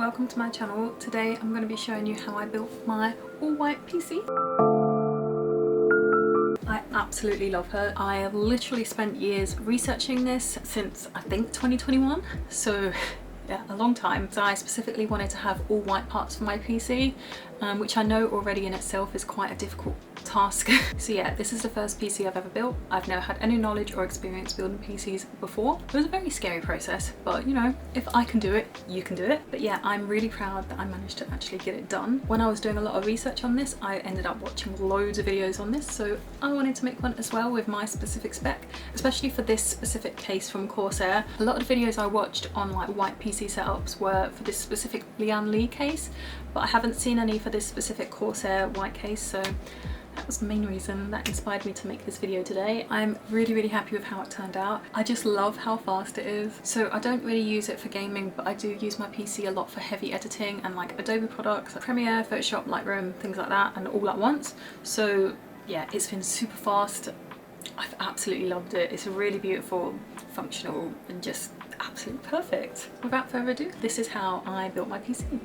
welcome to my channel. Today I'm going to be showing you how I built my all-white PC. I absolutely love her. I have literally spent years researching this since I think 2021, so yeah, a long time. So I specifically wanted to have all white parts for my PC, which I know already in itself is quite a difficult task. So yeah, this is the first PC I've ever built. I've never had any knowledge or experience building PCs before. It was a very scary process, but you know, if I can do it, you can do it. But yeah, I'm really proud that I managed to actually get it done. When I was doing a lot of research on this, I ended up watching loads of videos on this, so I wanted to make one as well with my specific spec, especially for this specific case from Corsair. A lot of the videos I watched on like white PC setups were for this specific Lian Li case, but I haven't seen any for this specific Corsair white case, so that was the main reason that inspired me to make this video today. I'm really happy with how it turned out. I just love how fast it is. So I don't really use it for gaming, but I do use my PC a lot for heavy editing and like Adobe products, like Premiere, Photoshop, Lightroom, things like that, and all at once. So yeah, it's been super fast. I've absolutely loved it. It's really beautiful, functional, and just absolutely perfect. Without further ado, this is how I built my PC.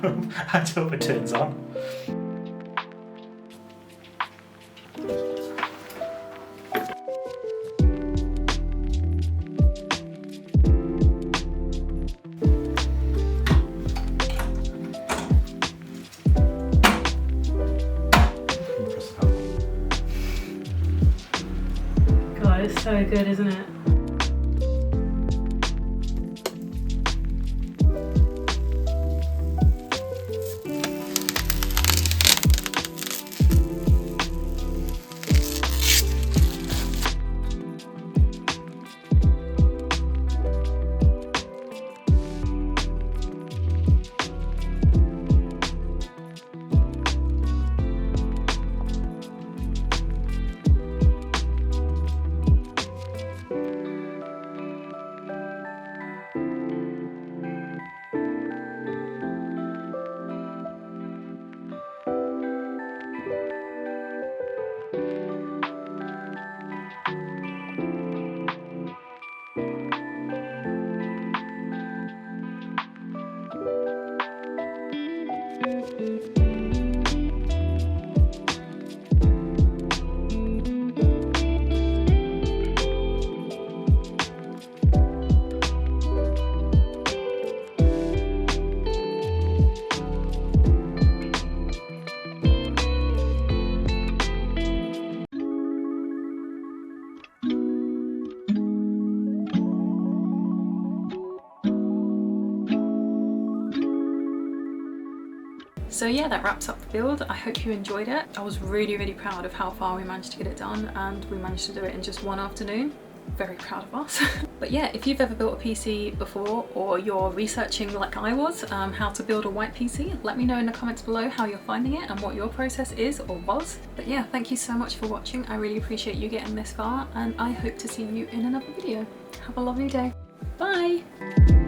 room until it turns on. God, it's so good, isn't it? So yeah, that wraps up the build. I hope you enjoyed it. I was really proud of how far we managed to get it done, and we managed to do it in just one afternoon. Very proud of us. But yeah, if you've ever built a PC before, or you're researching like I was, how to build a white PC, let me know in the comments below how you're finding it and what your process is or was. But yeah, thank you so much for watching. I really appreciate you getting this far, and I hope to see you in another video. Have a lovely day. Bye!